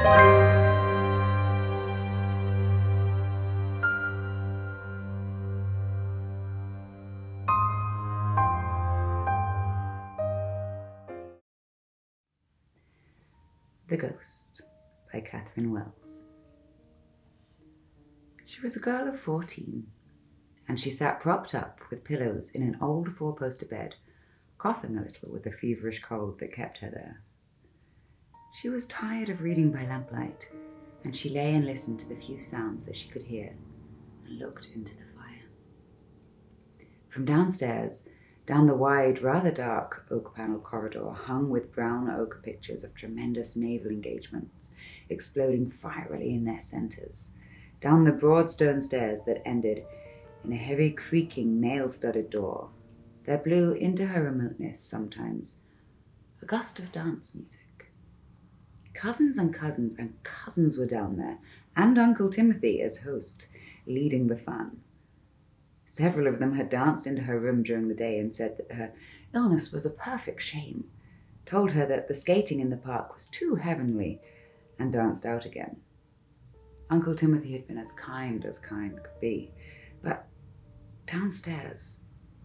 The Ghost by Catherine Wells. She was a girl of 14, and she sat propped up with pillows in an old four-poster bed, coughing a little with the feverish cold that kept her there. She was tired of reading by lamplight, and she lay and listened to the few sounds that she could hear, and looked into the fire. From downstairs, down the wide, rather dark oak-panelled corridor, hung with brown oak pictures of tremendous naval engagements, exploding fierily in their centres, down the broad stone stairs that ended in a heavy, creaking, nail-studded door, there blew into her remoteness sometimes a gust of dance music. Cousins and cousins and cousins were down there, and Uncle Timothy as host, leading the fun. Several of them had danced into her room during the day and said that her illness was a perfect shame, told her that the skating in the park was too heavenly, and danced out again. Uncle Timothy had been as kind could be, but downstairs,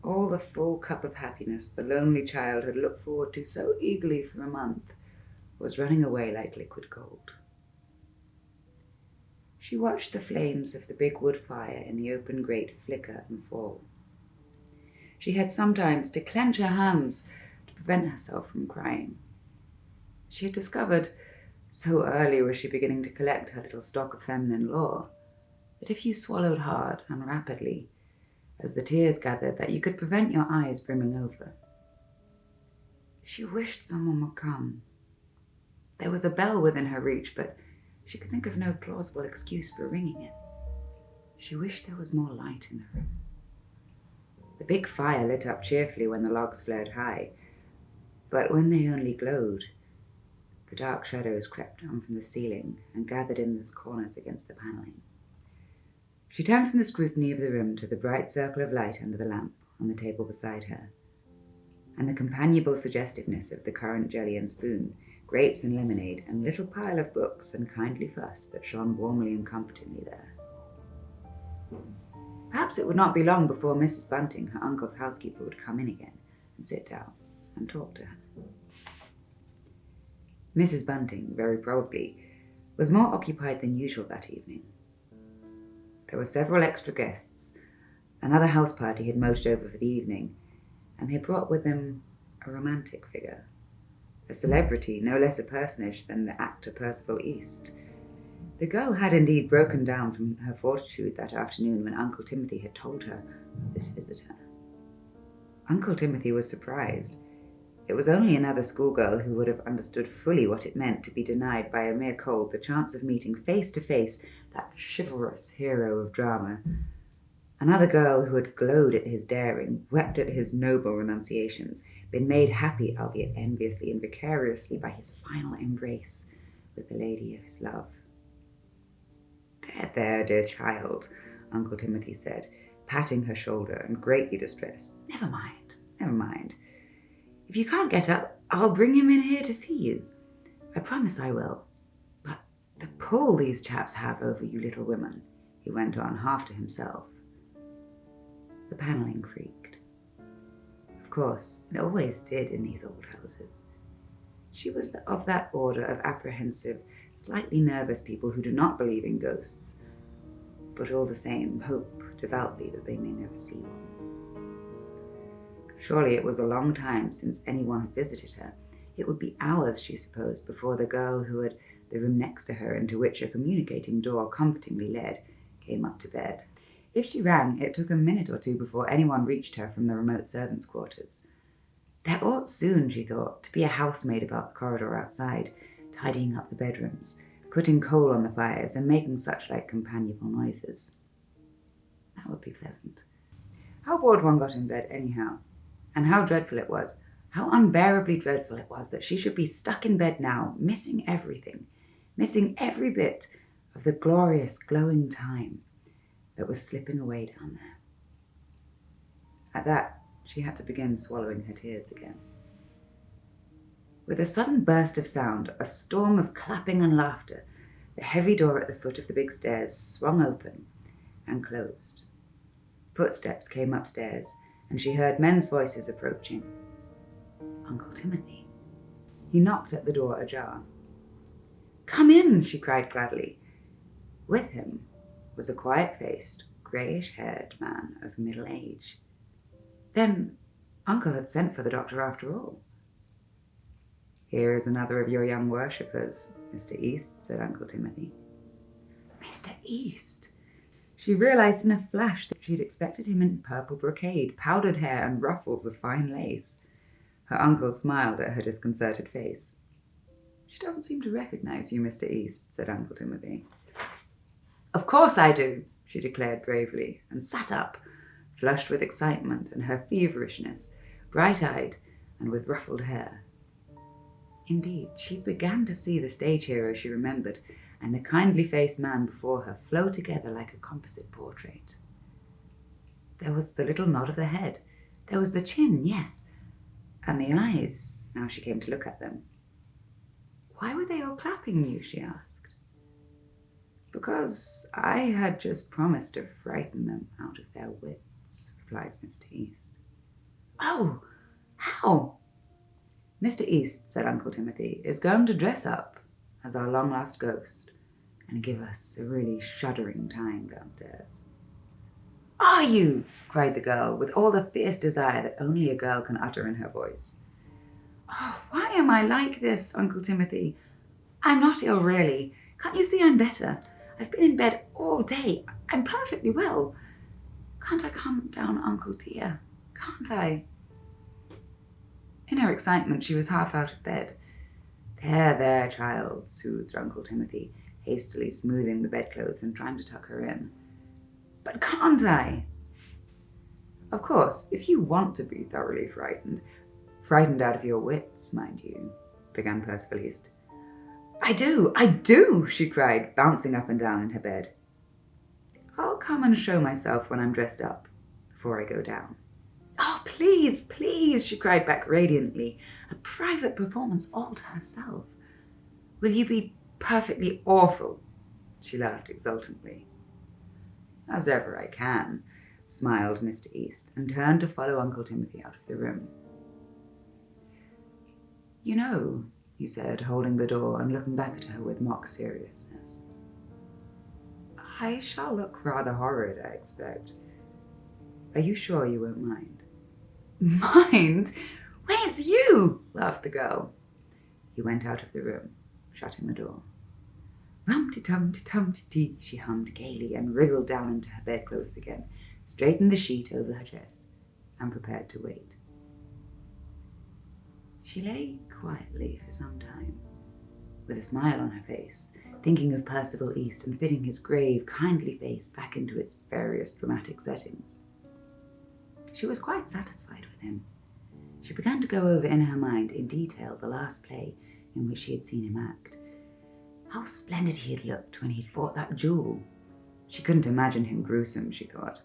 all the full cup of happiness the lonely child had looked forward to so eagerly for a month was running away like liquid gold. She watched the flames of the big wood fire in the open grate flicker and fall. She had sometimes to clench her hands to prevent herself from crying. She had discovered, so early was she beginning to collect her little stock of feminine lore, that if you swallowed hard and rapidly, as the tears gathered, that you could prevent your eyes brimming over. She wished someone would come. There was a bell within her reach, but she could think of no plausible excuse for ringing it. She wished there was more light in the room. The big fire lit up cheerfully when the logs flared high, but when they only glowed, the dark shadows crept down from the ceiling and gathered in the corners against the paneling. She turned from the scrutiny of the room to the bright circle of light under the lamp on the table beside her, and the companionable suggestiveness of the currant jelly and spoon, grapes and lemonade, and little pile of books and kindly fuss that shone warmly and comfortingly there. Perhaps it would not be long before Mrs. Bunting, her uncle's housekeeper, would come in again and sit down and talk to her. Mrs. Bunting, very probably, was more occupied than usual that evening. There were several extra guests. Another house party had motored over for the evening, and they brought with them a romantic figure, a celebrity, no less a personage than the actor Percival East. The girl had indeed broken down from her fortitude that afternoon when Uncle Timothy had told her of this visitor. Uncle Timothy was surprised. It was only another schoolgirl who would have understood fully what it meant to be denied by a mere cold the chance of meeting face to face that chivalrous hero of drama. Another girl who had glowed at his daring, wept at his noble renunciations, been made happy, albeit enviously and vicariously, by his final embrace with the lady of his love. There, dear child," Uncle Timothy said, patting her shoulder and greatly distressed. Never mind. If you can't get up, I'll bring him in here to see you. I promise I will. But the pull these chaps have over you little women," he went on, half to himself. The panelling creaked. Of course, it always did in these old houses. She was of that order of apprehensive, slightly nervous people who do not believe in ghosts, but all the same hope devoutly that they may never see one. Surely it was a long time since anyone had visited her. It would be hours, she supposed, before the girl who had the room next to her, into which a communicating door comfortingly led, came up to bed. If she rang, it took a minute or two before anyone reached her from the remote servants' quarters. There ought soon, she thought, to be a housemaid about the corridor outside, tidying up the bedrooms, putting coal on the fires, and making such-like companionable noises. That would be pleasant. How bored one got in bed, anyhow. And how dreadful it was, how unbearably dreadful it was that she should be stuck in bed now, missing everything, missing every bit of the glorious, glowing time that was slipping away down there. At that, she had to begin swallowing her tears again. With a sudden burst of sound, a storm of clapping and laughter, The heavy door at the foot of the big stairs swung open and closed. Footsteps came upstairs, and she heard men's voices approaching. Uncle Timothy. He knocked at the door ajar. "Come in," she cried gladly. With him was a quiet-faced, greyish-haired man of middle age. Then Uncle had sent for the doctor after all. "Here is another of your young worshippers, Mr. East," said Uncle Timothy. Mr. East! She realized in a flash that she had expected him in purple brocade, powdered hair, and ruffles of fine lace. Her uncle smiled at her disconcerted face. "She doesn't seem to recognize you, Mr. East," said Uncle Timothy. "Of course I do," she declared bravely, and sat up, flushed with excitement and her feverishness, bright-eyed and with ruffled hair. Indeed, she began to see the stage hero she remembered and the kindly-faced man before her flow together like a composite portrait. There was the little nod of the head. There was the chin, yes, and the eyes, now she came to look at them. "Why were they all clapping you?" she asked. "Because I had just promised to frighten them out of their wits," replied Mr. East. "Oh, how?" "Mr. East," said Uncle Timothy, "is going to dress up as our long-lost ghost and give us a really shuddering time downstairs." "Are you?" cried the girl, with all the fierce desire that only a girl can utter in her voice. "Oh, why am I like this, Uncle Timothy? I'm not ill, really. Can't you see I'm better? I've been in bed all day. I'm perfectly well. Can't I calm down, Uncle dear? Can't I?" In her excitement, she was half out of bed. There, child," soothed Uncle Timothy, hastily smoothing the bedclothes and trying to tuck her in. "But can't I?" "Of course, if you want to be thoroughly frightened out of your wits, mind you," began Percival East. I do," she cried, bouncing up and down in her bed. "I'll come and show myself when I'm dressed up, before I go down." "Oh, please, please," she cried back radiantly, "a private performance all to herself. Will you be perfectly awful?" She laughed exultantly. "As ever I can," smiled Mr. East, and turned to follow Uncle Timothy out of the room. "You know," he said, holding the door and looking back at her with mock seriousness, "I shall look rather horrid, I expect. Are you sure you won't mind?" "Mind? When it's you!" laughed the girl. He went out of the room, shutting the door. "Rum-ti-tum-ti-tum-ti-tee," she hummed gaily and wriggled down into her bedclothes again, straightened the sheet over her chest, and prepared to wait. She lay quietly for some time, with a smile on her face, thinking of Percival East and fitting his grave, kindly face back into its various dramatic settings. She was quite satisfied with him. She began to go over in her mind in detail the last play in which she had seen him act. How splendid he had looked when he'd fought that duel. She couldn't imagine him gruesome, she thought.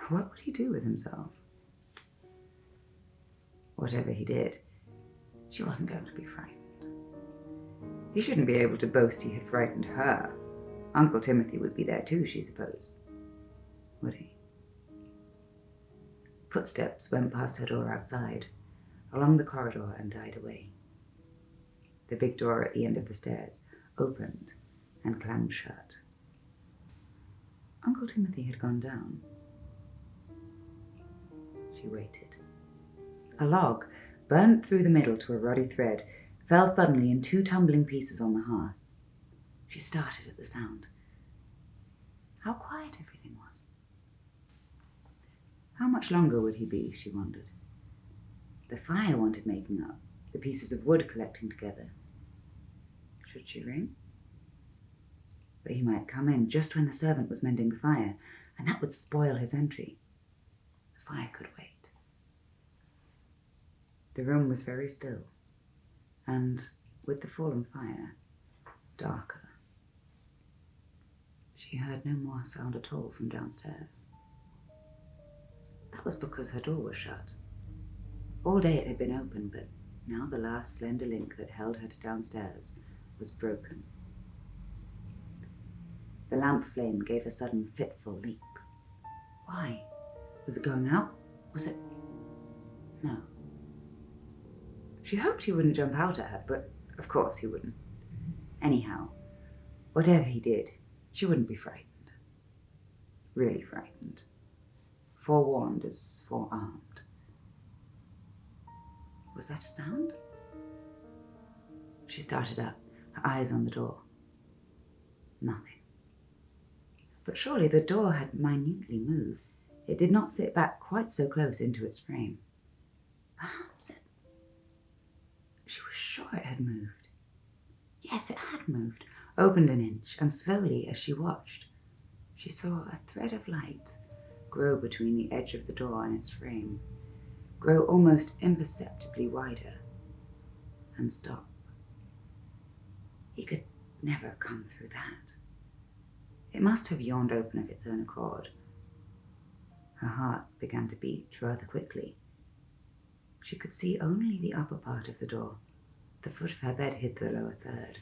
What would he do with himself? Whatever he did, she wasn't going to be frightened. He shouldn't be able to boast he had frightened her. Uncle Timothy would be there too, she supposed. Would he? Footsteps went past her door outside, along the corridor, and died away. The big door at the end of the stairs opened and clanged shut. Uncle Timothy had gone down. She waited. A log, burnt through the middle to a ruddy thread, fell suddenly in 2 tumbling pieces on the hearth. She started at the sound. How quiet everything was. How much longer would he be, she wondered. The fire wanted making up, the pieces of wood collecting together. Should she ring? But he might come in just when the servant was mending the fire, and that would spoil his entry. The fire could wait. The room was very still, and, with the fallen fire, darker. She heard no more sound at all from downstairs. That was because her door was shut. All day it had been open, but now the last slender link that held her to downstairs was broken. The lamp flame gave a sudden fitful leap. Why? Was it going out? Was it? No. She hoped he wouldn't jump out at her, but of course he wouldn't. Anyhow, whatever he did, she wouldn't be frightened. Really frightened. Forewarned is forearmed. Was that a sound? She started up, her eyes on the door. Nothing. But surely the door had minutely moved. It did not sit back quite so close into its frame. Perhaps it... She was sure it had moved. Yes, it had moved, opened an inch, and slowly, as she watched, she saw a thread of light grow between the edge of the door and its frame, grow almost imperceptibly wider, and stop. He could never come through that. It must have yawned open of its own accord. Her heart began to beat rather quickly. She could see only the upper part of the door. The foot of her bed hid the lower third.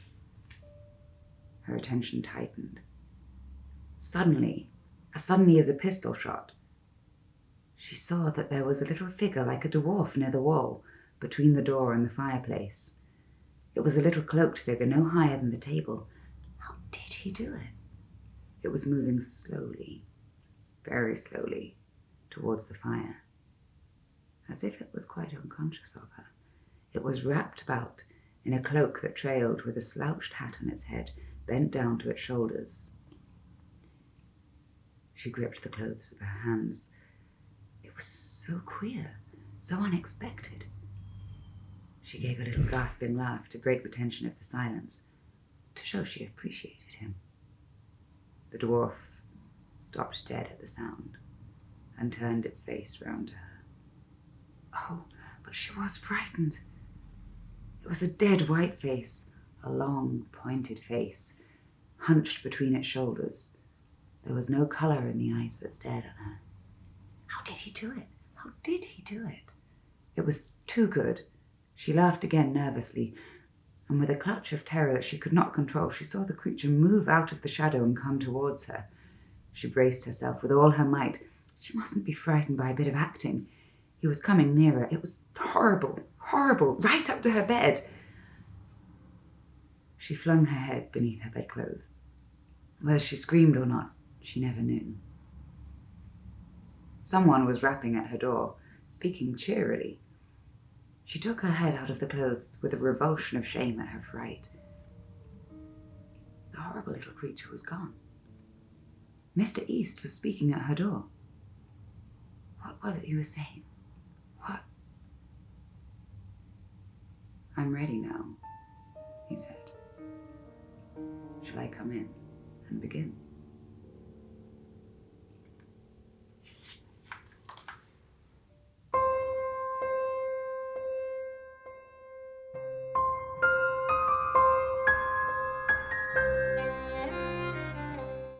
Her attention tightened. Suddenly, as suddenly as a pistol shot, she saw that there was a little figure like a dwarf near the wall, between the door and the fireplace. It was a little cloaked figure, no higher than the table. How did he do it? It was moving slowly, very slowly, towards the fire, as if it was quite unconscious of her. It was wrapped about in a cloak that trailed, with a slouched hat on its head, bent down to its shoulders. She gripped the clothes with her hands. It was so queer, so unexpected. She gave a little gasping laugh to break the tension of the silence, to show she appreciated him. The dwarf stopped dead at the sound and turned its face round to her. Oh, but she was frightened. It was a dead white face, a long, pointed face, hunched between its shoulders. There was no colour in the eyes that stared at her. How did he do it? How did he do it? It was too good. She laughed again nervously, and with a clutch of terror that she could not control, she saw the creature move out of the shadow and come towards her. She braced herself with all her might. She mustn't be frightened by a bit of acting. He was coming nearer. It was horrible, horrible, right up to her bed. She flung her head beneath her bedclothes. Whether she screamed or not, she never knew. Someone was rapping at her door, speaking cheerily. She took her head out of the clothes with a revulsion of shame at her fright. The horrible little creature was gone. Mr. East was speaking at her door. What was it he was saying? What? "I'm ready now," he said. "Shall I come in and begin?"